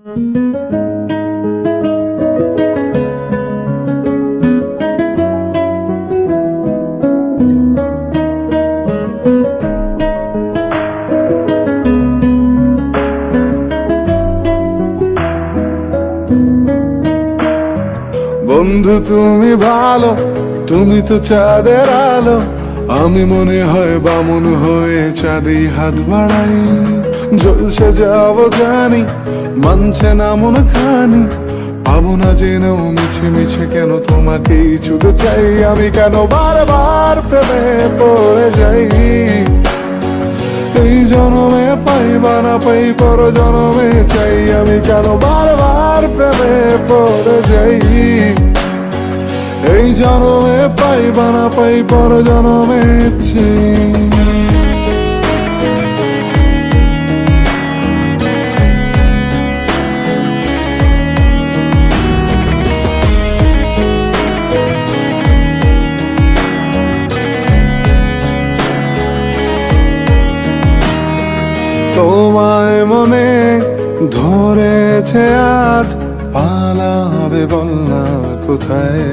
বন্ধু তুমি ভালো, তুমি তো চাঁদের আলো, আমি মনে হয় বামুন হয়ে চাঁদে হাত বাড়াই। জলসে যাব জানি, মানছে না মন খানি, পাবো না জেনেও মিছে মিছে কেন তোমাকেই ছুতে চাই। আমি কেন বারবার প্রেমে পড়ে যাই, এই জনমে পাই বা না পাই পর জনমে চাই। আমি কেন বারবার প্রেমে পড়ে যাই, এই জনমে পাই বা না পাই পর জনমে চাই। তোমায় মনে ধরেছে আজ, পালাবে বল না কোথায়।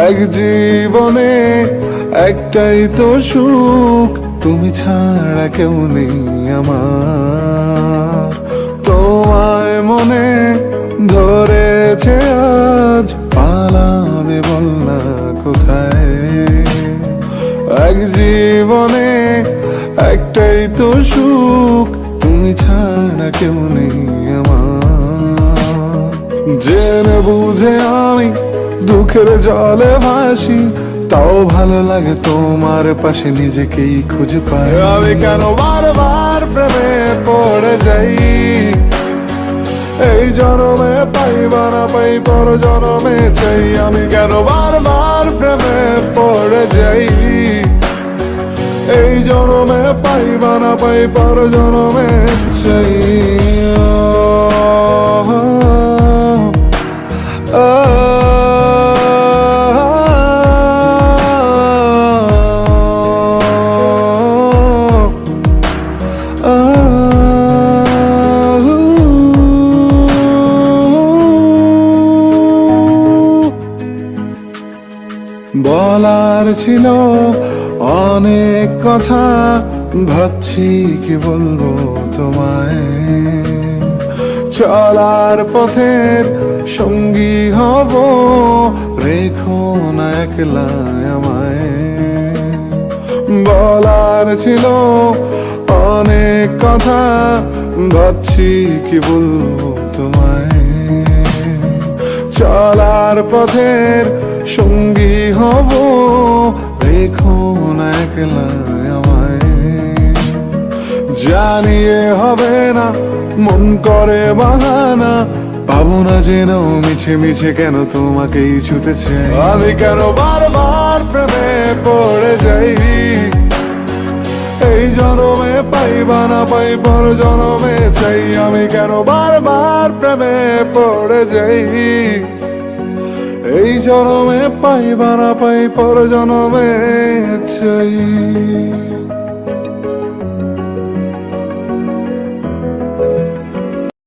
এক জীবনে একটাই তো সুখ, তুমি ছাড়া কেউ নেই আমার। তোমায় মনে ধরেছে আজ, পালাবে বল না কোথায়। এক জীবনে একটাই তো সুখ, তুমি ছাড়া কেউ নেই আমার। জেনে বুঝে আমি দুঃখের জলে ভাসি, তাও ভালো লাগে তোমার পাশে নিজেকেই খুঁজে পাই। আমি কেন বারবার প্রেমে পড়ে যাই, এই জনমে পাই বা না পাই পর জনমে চাই। আমি কেন বারবার প্রেমে পড়ে যাই, এই জনমে পাই বা না পাই পর জনমে চাই। বলার ছিল অনেক কথা, ভাবছি কি বলবো তোমায়। চলার পথের সঙ্গী হব, রেখো না একলা আমায়। বলার ছিল অনেক কথা, ভাবছি কি বলবো তোমায়। চলার পথের সঙ্গী হব, রেখো না একলা আমায়। জানিয়ে হবে না, মন করে বাহানা, পাবো না জেনেও মিছে মিছে কেন তোমাকেই ছুতে চাই। আমি কেন বারবার প্রেমে পড়ে যাই, এই জনমে পাই বা না পাই পর জনমে চাই। আমি কেন বারবার প্রেমে পড়ে যাই, এই জনমে পাই বা না পাই পর জনমে চাই।